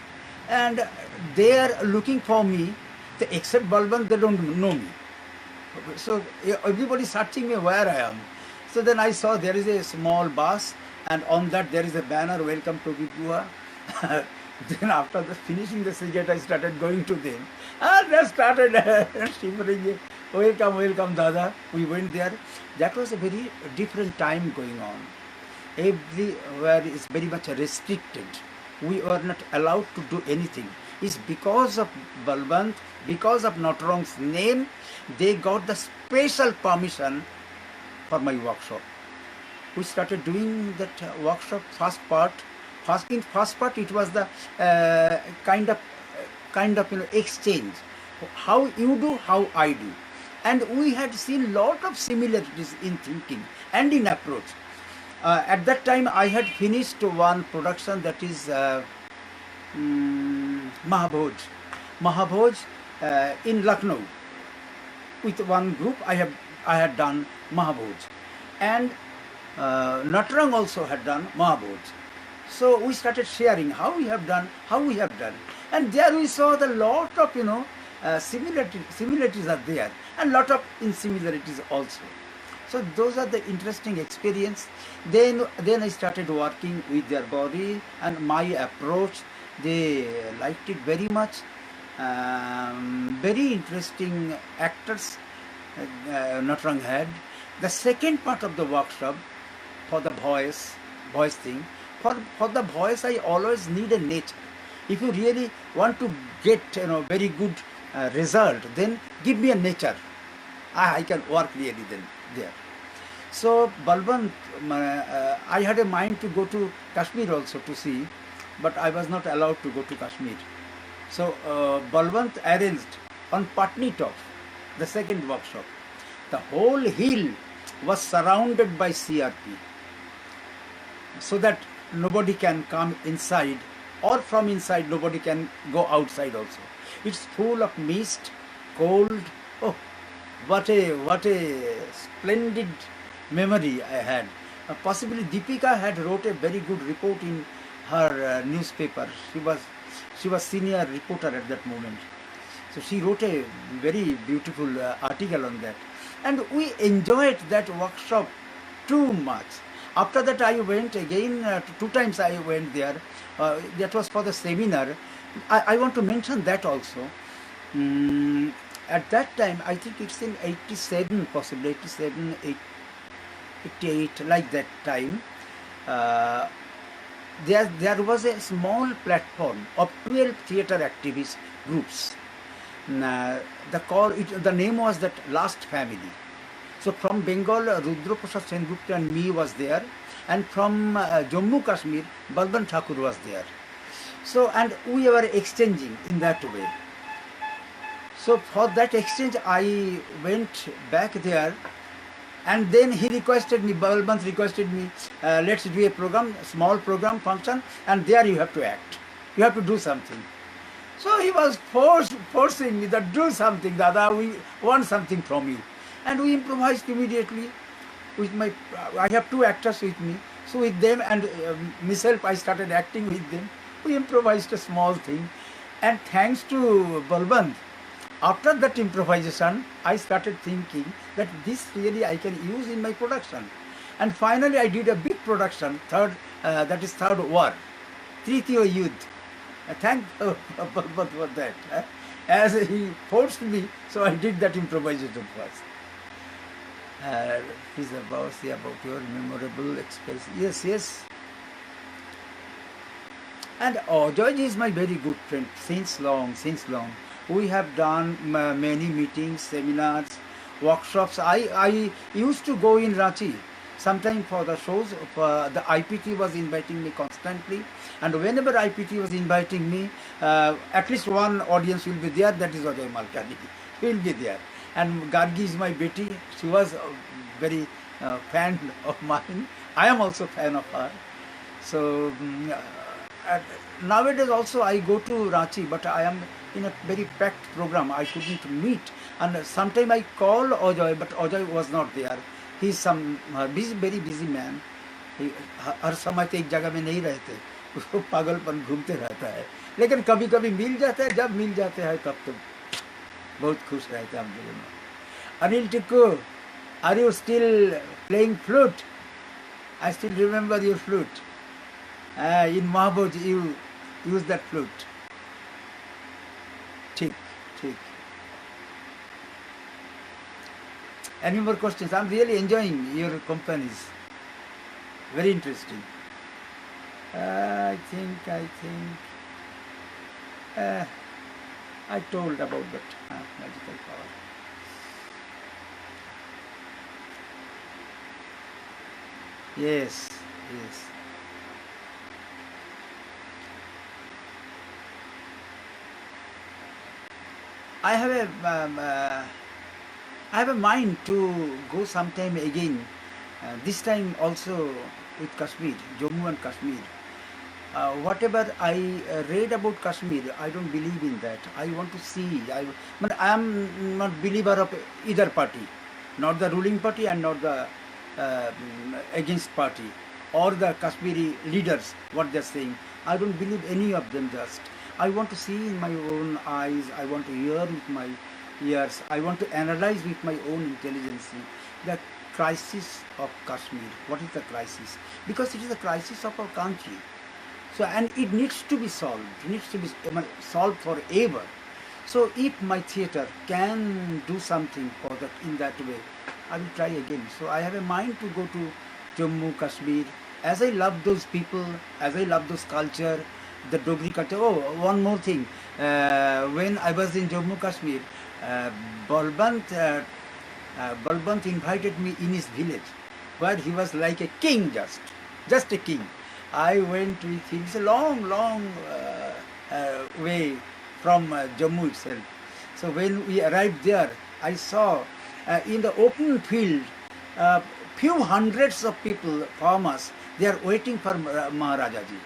S1: And they are looking for me, except Balwant, they don't know me. So everybody searching me where I am. So then I saw there is a small bus, and on that there is a banner, welcome to Vipua. Then after finishing the cigarette, I started going to them. And they started shivering, welcome Dada. We went there. That was a very different time going on. Everywhere is very much restricted. We were not allowed to do anything. It's because of Balwant, because of Natrang's name, they got the special permission for my workshop. We started doing that workshop. First part it was the kind of exchange. How you do, how I do, and we had seen lot of similarities in thinking and in approach. At that time, I had finished one production, that is Mahabhoj in Lucknow. With one group, I had done Mahabhoj, and Natrang also had done Mahabhoj. So we started sharing how we have done, and there we saw the lot of similarities are there, and lot of insimilarities also. So those are the interesting experience. Then I started working with their body and my approach. They liked it very much. Very interesting actors Natrang had. The second part of the workshop for the voice thing, for the voice I always need a nature. If you really want to get very good result, then give me a nature. I can work really then there. So Balwant, I had a mind to go to Kashmir also to see, but I was not allowed to go to Kashmir. So Balwant arranged on Patni Top, the second workshop. The whole hill was surrounded by CRP, so that nobody can come inside, or from inside nobody can go outside also. It's full of mist, cold. Oh, what a splendid memory I had. Possibly Deepika had wrote a very good report in her newspaper. She was senior reporter at that moment. So she wrote a very beautiful article on that. And we enjoyed that workshop too much. After that, I went again, two times I went there. That was for the seminar. I want to mention that also. Mm, at that time, I think it's in 87, possibly 87, 88, like that time. Uh, there was a small platform of 12 theatre activist groups. The name was that Last Family. So from Bengal, Rudra Prasad Sengupta and me was there, and from Jammu Kashmir, Balban Thakur was there. So, and we were exchanging in that way. So for that exchange, I went back there, and then he requested me, Balbant requested me, let's do a program, small program function, and there you have to act. You have to do something. So he was forcing me that do something, Dada, we want something from you. And we improvised immediately with I have two actors with me. So with them and myself, I started acting with them. We improvised a small thing. And thanks to Balbant, after that improvisation, I started thinking that this really I can use in my production. And finally, I did a big production, that is Third War, Tritiyo Yudh. Thank Balbant for that. As he forced me, so I did that improvisation first. Please say about your memorable experience. Yes, yes. And Ajoy is my very good friend since long. We have done many meetings, seminars, workshops. I used to go in Ranchi sometime for the shows. The IPT was inviting me constantly, and whenever IPT was inviting me, at least one audience will be there. That is Ajoy Malkani. He will be there. And Gargi is my Betty. She was very fan of mine. I am also fan of her. So nowadays also I go to Ranchi, but I am in a very packed program. I couldn't meet. And sometime I call Ajoy, but Ajoy was not there. He is some very busy man. हर समय तो एक जगह में नहीं रहते, उसको पागलपन घूमते रहता है. लेकिन कभी कभी मिल जाता है, जब मिल जाते हैं तब तो बहुत खुश रहते हैं हम लोगों में. Anil Tikku, are you still playing flute? I still remember your flute. In Mahaboj you use that flute. ठीक. Any more questions? I'm really enjoying your companies. Very interesting. I think I told about that magical power. Yes. I have a mind to go sometime again. This time also with Kashmir, Jammu and Kashmir. Whatever I read about Kashmir, I don't believe in that. I want to see. But I am not believer of either party, not the ruling party and not the against party, or the Kashmiri leaders, what they're saying. I don't believe any of them just. I want to see in my own eyes, I want to hear with my ears, I want to analyze with my own intelligence the crisis of Kashmir. What is the crisis? Because it is a crisis of our country. So, and it needs to be solved. It needs to be solved forever. So, if my theatre can do something for that in that way, I will try again. So, I have a mind to go to Jammu, Kashmir. As I love those people, as I love those culture, the Dogri culture. Oh, one more thing. When I was in Jammu, Kashmir, Balbant invited me in his village, where he was like a king, just a king. I went with him. It's a long way from Jammu itself. So when we arrived there, I saw in the open field few hundreds of people, farmers, They are waiting for Maharaja ji.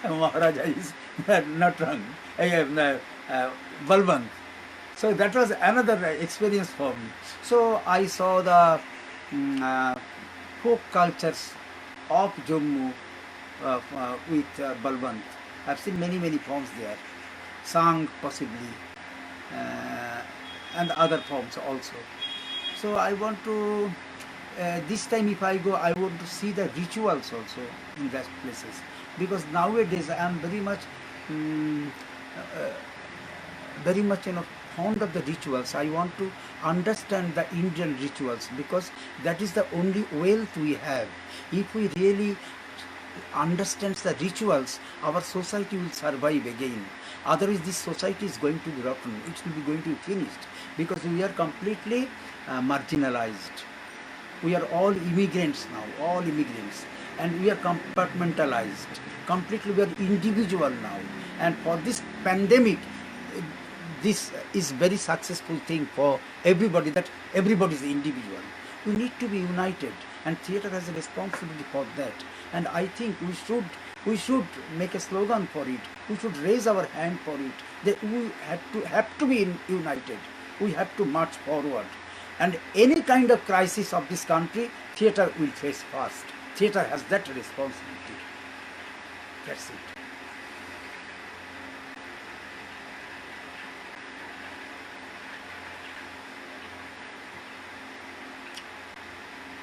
S1: Maharaja is not wrong. Balwant. So that was another experience for me. So I saw the folk cultures of Jammu with Balwant. I've seen many forms there, sang possibly, and other forms also. So I want to, this time if I go, I want to see the rituals also in that places, because nowadays I am very much, uh, very much fond of the rituals. I want to understand the Indian rituals, because that is the only wealth we have. If we really understands the rituals, our society will survive again. Otherwise, this society is going to be rotten. It will be going to be finished, because we are completely marginalized. We are all immigrants now, all immigrants, and we are compartmentalized. Completely, we are individual now. And for this pandemic, this is very successful thing for everybody, that everybody is individual. We need to be united, and theatre has a responsibility for that. And I think we should make a slogan for it. We should raise our hand for it. That we have to be united. We have to march forward. And any kind of crisis of this country, theatre will face first. Theatre has that responsibility. That's it.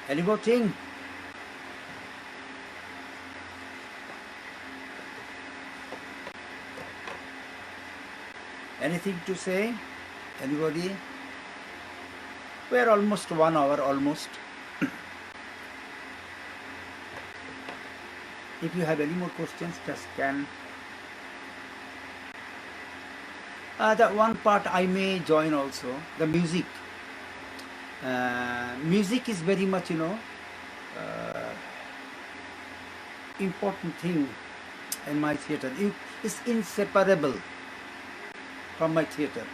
S1: Any more thing? Anything to say? Anybody? We are almost 1 hour, almost. If you have any more questions, just can. The one part I may join also, the music. Music is very much, important thing in my theatre. It's inseparable from my theatre,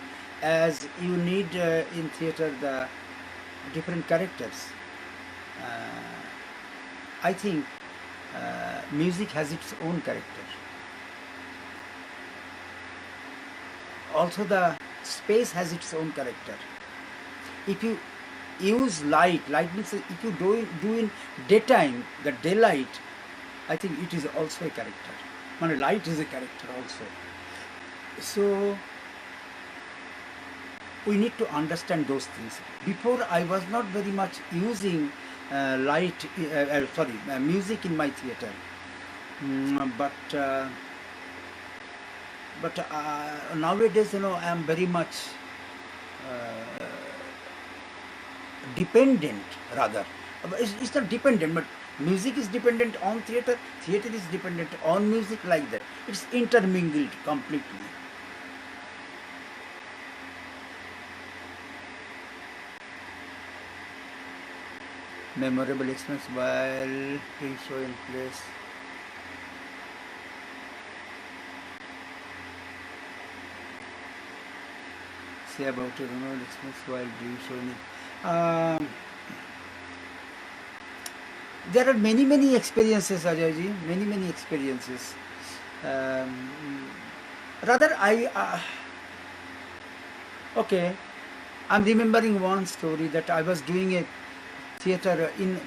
S1: as you need in theatre the different characters. I think music has its own character. Also, the space has its own character. If you use light means if you do in daytime, the daylight, I think it is also a character. Light is a character also. So we need to understand those things. Before, I was not very much using music in my theatre, but nowadays, I am very much dependent, rather. It's not dependent, but music is dependent on theatre. Theatre is dependent on music, like that. It's intermingled completely. Memorable experience while being show in place. Say about a memorable experience while doing show in it. There are many experiences, Ajayji, many experiences. Rather, okay, I'm remembering one story that I was doing a theatre in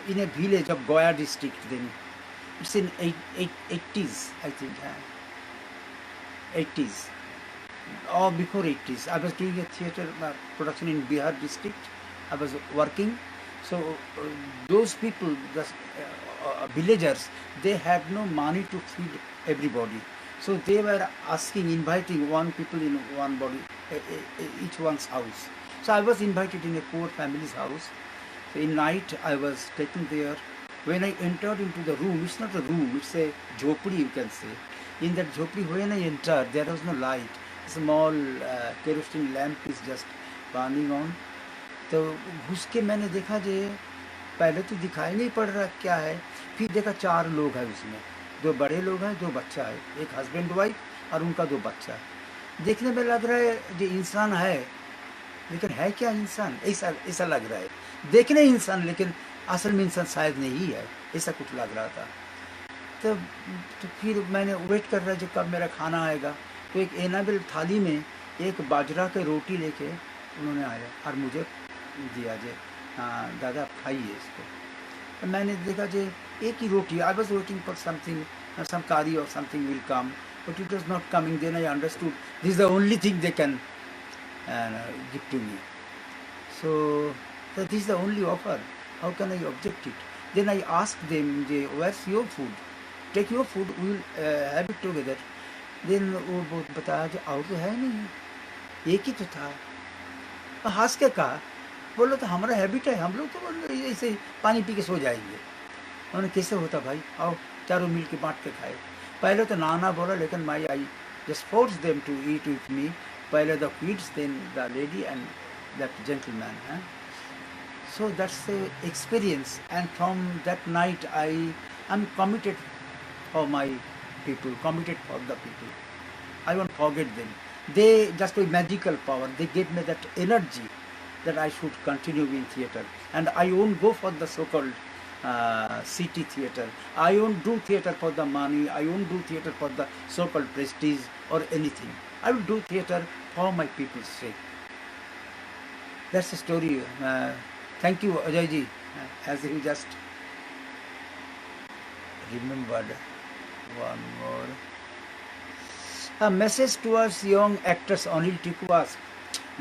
S1: a village of Goa district then. It's in 80s, I think. 80s. Or before 80s. I was doing a theatre production in Bihar district. I was working. So those people, the villagers, they had no money to feed everybody. So they were inviting one people in one body, each one's house. So I was invited in a poor family's house. So in night I was taken there. When I entered into the room, it's not a room, it's a jhopdi, you can say. In that jhopdi, when I entered, there was no light. A small kerosene lamp is just burning on. तो घुस के मैंने देखा जे पहले तो दिखाई नहीं पड़ रहा क्या है, फिर देखा 4 लोग हैं उसमें, 2 बड़े लोग हैं, 2 बच्चा है, एक हस्बैंड वाइफ और उनका 2 बच्चा है। देखने में लग रहा है जो इंसान है, लेकिन है क्या इंसान, ऐसा लग रहा है। देखने इंसान, लेकिन असल में इंसान शायद नहीं है, ऐसा कुछ लग रहा था। तो फिर मैंने वेट कर रहा जो कब मेरा खाना आएगा। तो एक एनाबेल थाली में एक बाजरा के रोटी लेके उन्होंने आया और मुझे दिया जे, हाँ दादा आप खाइए इसको। तो मैंने देखा जे एक ही रोटी, I was waiting for something, some curry or something will come, but it was not coming. Then I understood this is the only thing they can give to me. So this is the only offer. How can I object it? Then I asked them, where's your food? Take your food, we will have it together. Then वो बताया जो और तो है नहीं, एक ही तो था। तो हंस के कहा, बोलो तो हमारा हैबिट है, हम लोग तो ऐसे पानी पी के सो जाएंगे। उन्होंने कैसे होता भाई, आओ चारों मिल के बांट के खाए। पहले तो नाना बोला, लेकिन my I just force them to eat with me, पहले the kids then the lady and that gentleman. So that's the experience, and from that night I'm committed for my people, committed for the people. I won't forget them. They just a magical power. They gave me that energy that I should continue in theatre, and I won't go for the so-called city theatre. I won't do theatre for the money. I won't do theatre for the so-called prestige or anything. I will do theatre for my people's sake. That's the story. Thank you, Ajay ji, as you just remembered one more. A message towards young actors, Anil Tiku asked.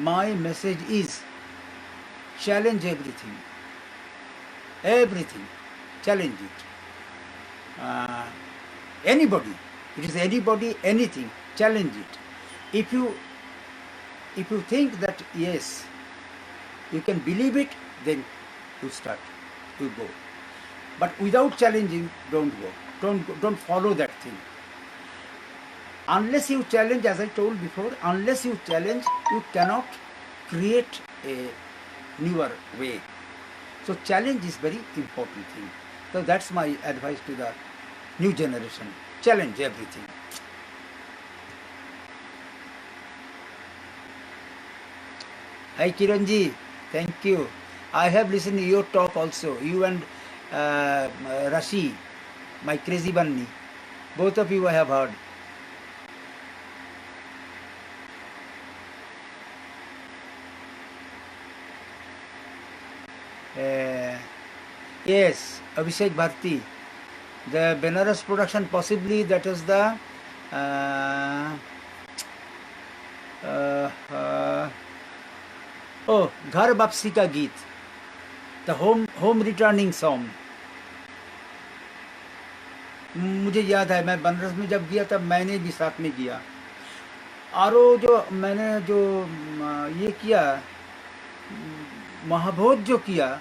S1: My message is challenge everything. Everything. Challenge it. Anybody. It is anybody, anything. Challenge it. If you think that yes, you can believe it, then you start, you go. But without challenging, don't go. Don't follow that thing. Unless you challenge, as I told before, unless you challenge, you cannot create a newer way. So challenge is very important thing. So that's my advice to the new generation. Challenge everything. Hi Kiranji, thank you. I have listened to your talk also. You and Rashi, my crazy bunny. Both of you I have heard. Yes, Abhishek Bharti. The Benares production, possibly that is the घर वापसी का गीत, the home returning song. मुझे याद है, मैं बनारस में जब गया तब मैंने भी साथ में किया। और जो मैंने जो ये किया, महाभोज जो किया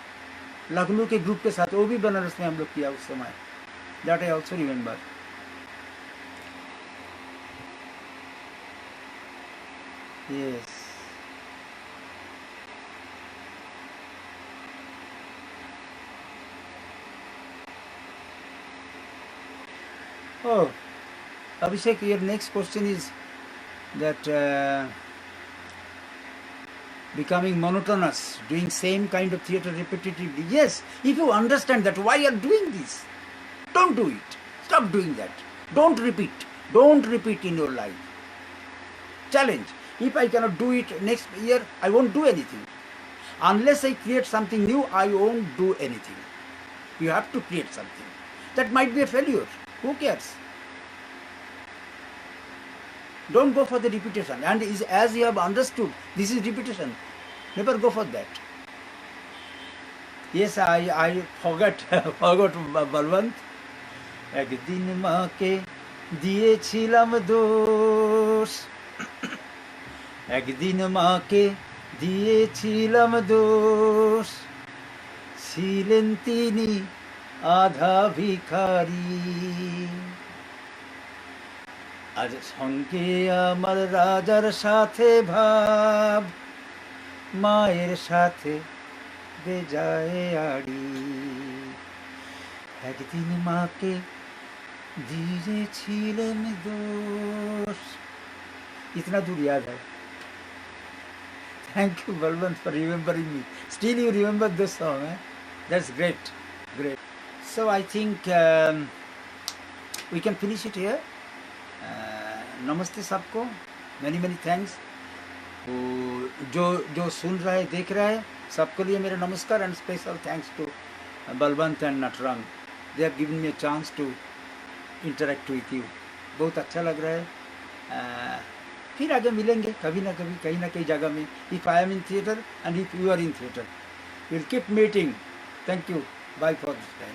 S1: लखनऊ के ग्रुप के साथ, वो भी बनारस में हम लोग किया उस समय। That I also remember. Yes, oh Abhishek, your next question is that becoming monotonous, doing same kind of theatre repetitively. Yes, if you understand that why you are doing this, don't do it. Stop doing that. Don't repeat. Don't repeat in your life. Challenge. If I cannot do it next year, I won't do anything. Unless I create something new, I won't do anything. You have to create something. That might be a failure. Who cares? Don't go for the repetition. And as you have understood, this is repetition. Never go for that. Yes, I forgot Balwant. একদিন মাকে দিয়েছিলাম দোষ, একদিন মাকে দিয়েছিলাম দোষ, ছিলেন তিনি আধা ভিখারি, আজ সঙ্গে আমার রাজার সাথে ভাব, মায়ের সাথে বেজায় আড়ি, একদিন মাকে দিয়েছিলেন দোষ। इतना दूर याद है। Thank you, Balwant, for remembering me. Still you remember this song, eh? That's great. Great. So I think we can finish it here. नमस्ते सबको. Many many thanks. जो जो सुन रहा है देख रहा है सबके लिए मेरा नमस्कार and special thanks to Balwant and Natrang. They have given me a chance to interact with you. बहुत अच्छा लग रहा है. फिर आगे मिलेंगे कभी ना कभी कहीं ना कहीं जगह में. If I am in theatre and if you are in theatre, will keep meeting. Thank you. Bye for this time.